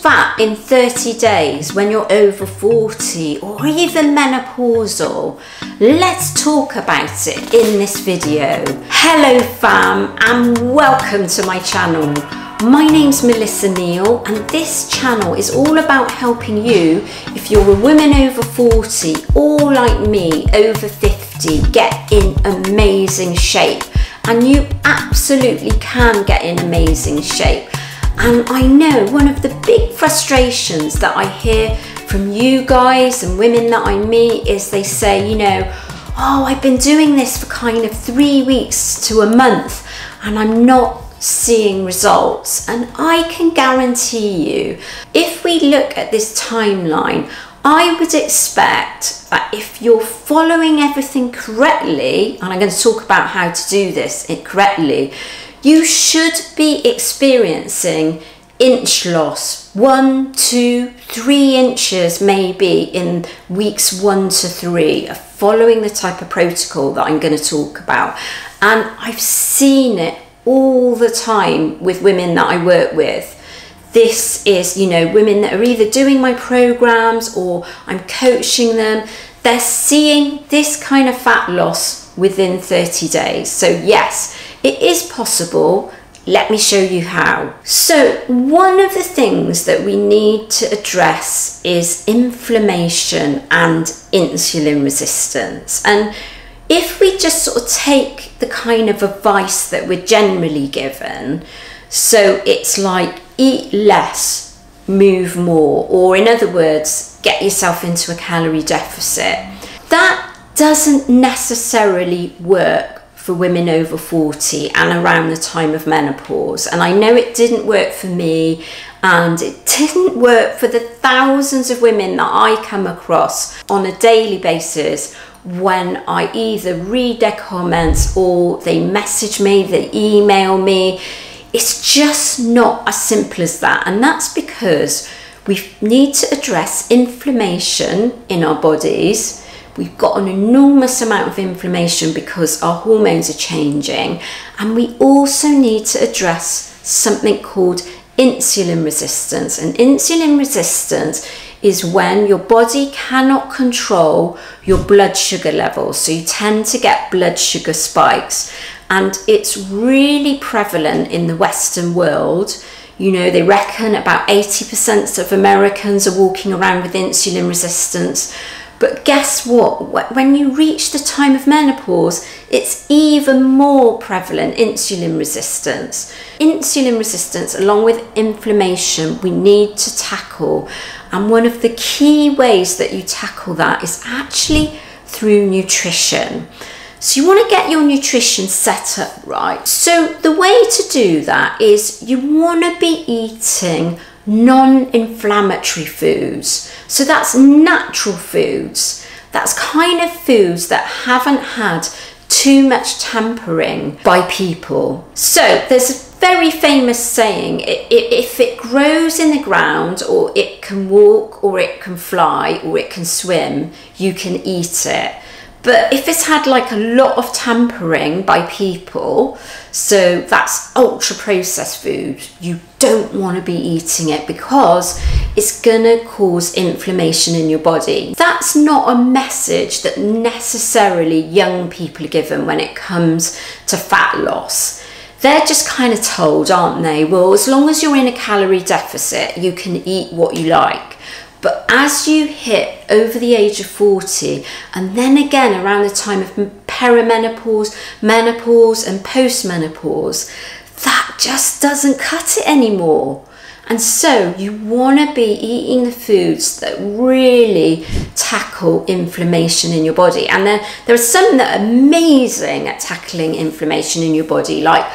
fat in 30 days when you're over 40 or even menopausal? Let's talk about it in this video. Hello fam, and welcome to my channel. My name's Melissa Neal, and this channel is all about helping you if you're a woman over 40 or like me over 50 get in amazing shape. And you absolutely can get in amazing shape. And I know one of the big frustrations that I hear from you guys and women that I meet is they say, you know, oh, I've been doing this for kind of 3 weeks to a month and I'm not seeing results. And I can guarantee you, if we look at this timeline, I would expect that if you're following everything correctly, and I'm going to talk about how to do this correctly, you should be experiencing inch loss, 1, 2, 3 inches maybe in weeks 1 to 3, following the type of protocol that I'm going to talk about. And I've seen it all the time with women that I work with. This is, you know, women that are either doing my programs or I'm coaching them. They're seeing this kind of fat loss within 30 days. So yes, it is possible. Let me show you how. So one of the things that we need to address is inflammation and insulin resistance. And if we just sort of take the kind of advice that we're generally given, so it's like eat less, move more, or in other words, get yourself into a calorie deficit. That doesn't necessarily work for women over 40 and around the time of menopause. And I know it didn't work for me, and it didn't work for the thousands of women that I come across on a daily basis when I either read their comments or they message me, they email me. It's just not as simple as that. And that's because we need to address inflammation in our bodies. We've got an enormous amount of inflammation because our hormones are changing. And we also need to address something called insulin resistance. And insulin resistance is when your body cannot control your blood sugar levels. So you tend to get blood sugar spikes. And it's really prevalent in the Western world. You know, they reckon about 80% of Americans are walking around with insulin resistance. But guess what? When you reach the time of menopause, it's even more prevalent, insulin resistance. Insulin resistance, along with inflammation, we need to tackle. And one of the key ways that you tackle that is actually through nutrition. So you want to get your nutrition set up right. So the way to do that is you want to be eating non-inflammatory foods. So that's natural foods. That's kind of foods that haven't had too much tampering by people. So there's a very famous saying, if it grows in the ground, or it can walk, or it can fly, or it can swim, you can eat it. But if it's had like a lot of tampering by people, so that's ultra processed food, you don't want to be eating it because it's going to cause inflammation in your body. That's not a message that necessarily young people are given when it comes to fat loss. They're just kind of told, aren't they? Well, as long as you're in a calorie deficit, you can eat what you like. But as you hit over the age of 40, and then again around the time of perimenopause, menopause and postmenopause, that just doesn't cut it anymore. And so you want to be eating the foods that really tackle inflammation in your body. And then there are some that are amazing at tackling inflammation in your body, like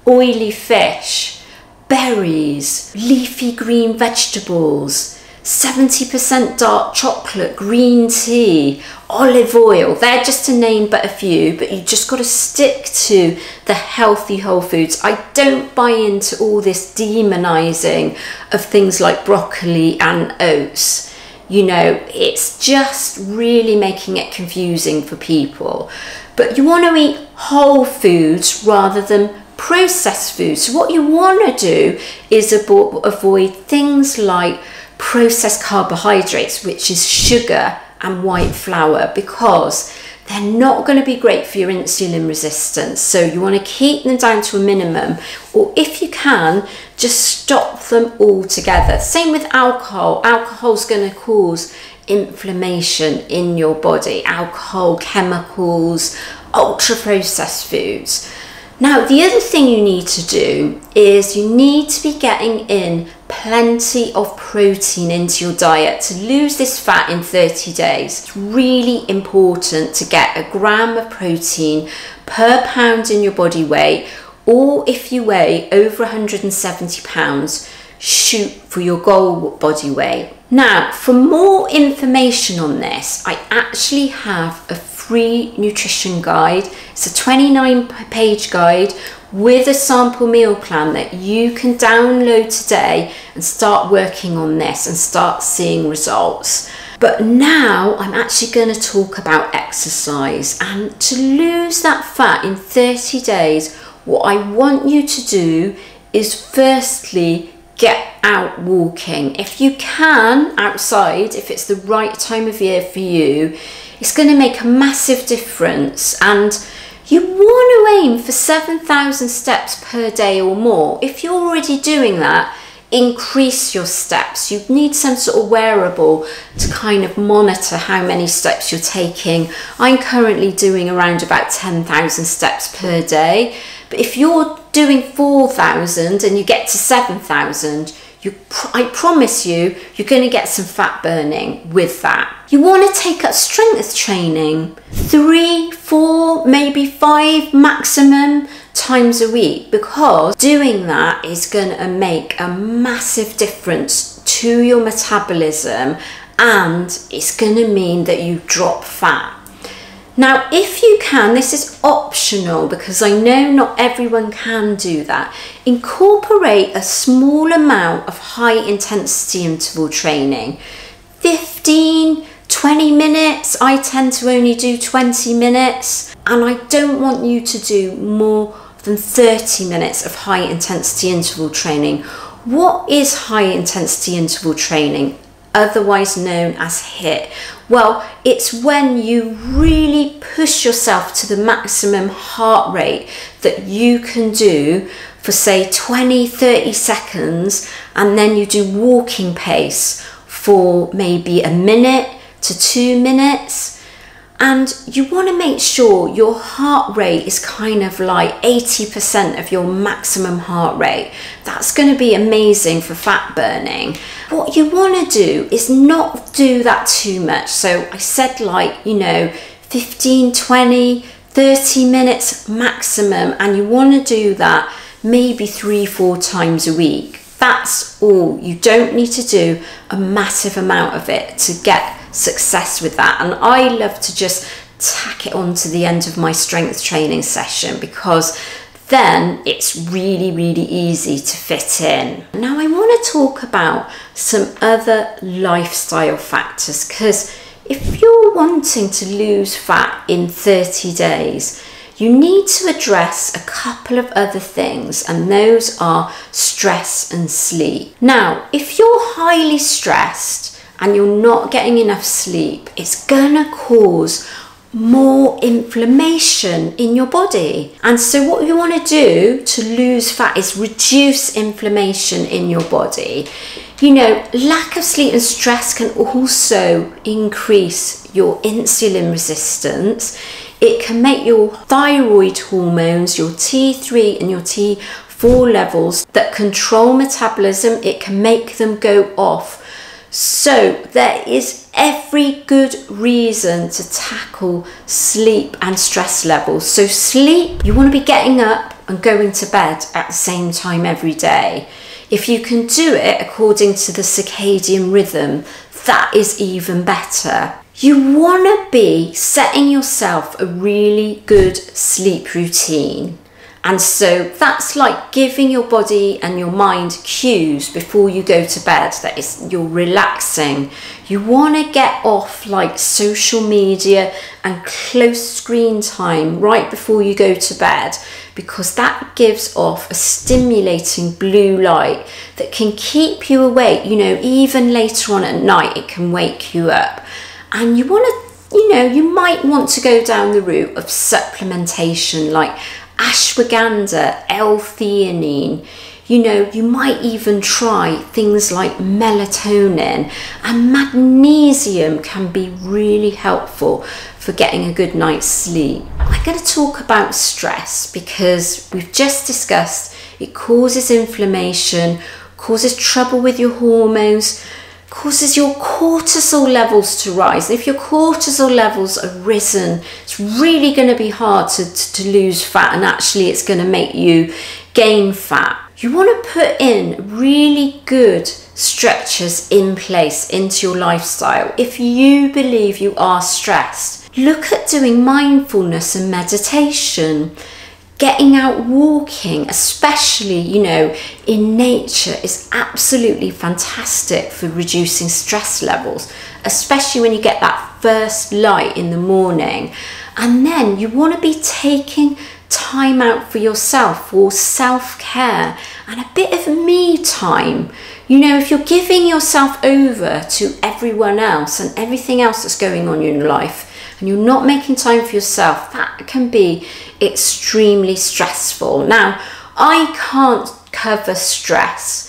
oily fish, berries, leafy green vegetables, 70% dark chocolate, green tea, olive oil. They're just to name but a few, but you just got to stick to the healthy whole foods. I don't buy into all this demonizing of things like broccoli and oats. You know, it's just really making it confusing for people. But you want to eat whole foods rather than processed foods. So what you want to do is avoid things like processed carbohydrates, which is sugar and white flour, because they're not going to be great for your insulin resistance. So you want to keep them down to a minimum, or if you can, just stop them altogether. Same with alcohol. Alcohol's going to cause inflammation in your body. Alcohol, chemicals, ultra processed foods. Now, the other thing you need to do is you need to be getting in plenty of protein into your diet to lose this fat in 30 days. It's really important to get a gram of protein per pound in your body weight, or if you weigh over 170 pounds, shoot for your goal body weight. Now, for more information on this, I actually have a free nutrition guide. It's a 29-page guide with a sample meal plan that you can download today and start working on this and start seeing results. But now I'm actually going to talk about exercise, and to lose that fat in 30 days, what I want you to do is firstly get out walking. If you can, outside, if it's the right time of year for you, it's going to make a massive difference. And you want to aim for 7,000 steps per day or more. If you're already doing that, increase your steps. You need some sort of wearable to kind of monitor how many steps you're taking. I'm currently doing around about 10,000 steps per day. But if you're doing 4,000 and you get to 7,000, I promise you, you're going to get some fat burning with that. You want to take up strength training 3, 4, maybe 5 maximum times a week, because doing that is going to make a massive difference to your metabolism, and it's going to mean that you drop fat. Now, if you can, this is optional because I know not everyone can do that, incorporate a small amount of high intensity interval training. 15, 20 minutes, I tend to only do 20 minutes, and I don't want you to do more than 30 minutes of high intensity interval training. What is high intensity interval training, otherwise known as HIIT? Well, it's when you really push yourself to the maximum heart rate that you can do for say 20-30 seconds, and then you do walking pace for maybe a minute to 2 minutes. And you want to make sure your heart rate is kind of like 80% of your maximum heart rate. That's going to be amazing for fat burning. What you want to do is not do that too much. So I said, like, 15, 20, 30 minutes maximum, and you want to do that maybe 3-4 times a week. That's all. You don't need to do a massive amount of it to get success with that. And I love to just tack it on to the end of my strength training session, because then it's really, really easy to fit in. Now I want to talk about some other lifestyle factors, because if you're wanting to lose fat in 30 days, you need to address a couple of other things, and those are stress and sleep. Now, if you're highly stressed and you're not getting enough sleep, it's gonna cause more inflammation in your body. And so what you want to do to lose fat is reduce inflammation in your body. Lack of sleep and stress can also increase your insulin resistance. It can make your thyroid hormones, your T3 and your T4 levels that control metabolism, it can make them go off. So there is every good reason to tackle sleep and stress levels. So sleep, you want to be getting up and going to bed at the same time every day. If you can do it according to the circadian rhythm, that is even better. You want to be setting yourself a really good sleep routine. And so that's like giving your body and your mind cues before you go to bed that you're relaxing. You want to get off like social media and close screen time right before you go to bed, because that gives off a stimulating blue light that can keep you awake. You know, even later on at night, it can wake you up. And you want to, you might want to go down the route of supplementation like ashwagandha, L-theanine. You might even try things like melatonin, and magnesium can be really helpful for getting a good night's sleep. I'm going to talk about stress because we've just discussed it causes inflammation, causes trouble with your hormones, causes your cortisol levels to rise. If your cortisol levels are risen, it's really going to be hard to lose fat, and actually it's going to make you gain fat. You want to put in really good structures in place into your lifestyle. If you believe you are stressed, look at doing mindfulness and meditation. Getting out walking, especially, in nature, is absolutely fantastic for reducing stress levels, especially when you get that first light in the morning. And then you want to be taking time out for yourself, for self-care and a bit of me time. If you're giving yourself over to everyone else and everything else that's going on in your life, and you're not making time for yourself, that can be extremely stressful. Now, I can't cover stress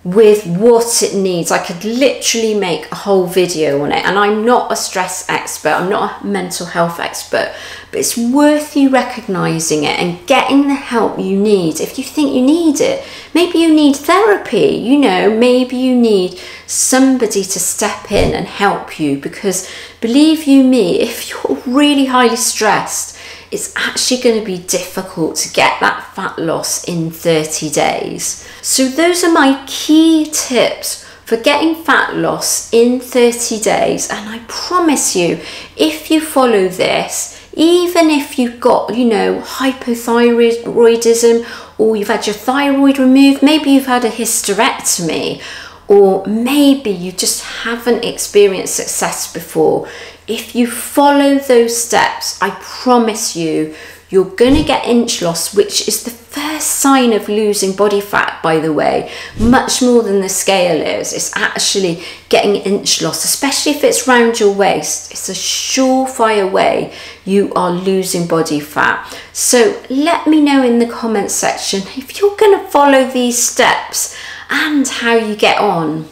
with what it needs. I could literally make a whole video on it, and I'm not a stress expert, I'm not a mental health expert, but it's worth you recognizing it and getting the help you need. If you think you need it, maybe you need therapy, maybe you need somebody to step in and help you, because believe you me, if you're really highly stressed, it's actually going to be difficult to get that fat loss in 30 days. So those are my key tips for getting fat loss in 30 days. And I promise you, if you follow this, even if you've got, hypothyroidism, or you've had your thyroid removed, maybe you've had a hysterectomy, or maybe you just haven't experienced success before, if you follow those steps, I promise you, you're going to get inch loss, which is the first sign of losing body fat, by the way, much more than the scale is. It's actually getting inch loss, especially if it's round your waist. It's a surefire way you are losing body fat. So let me know in the comments section if you're going to follow these steps and how you get on.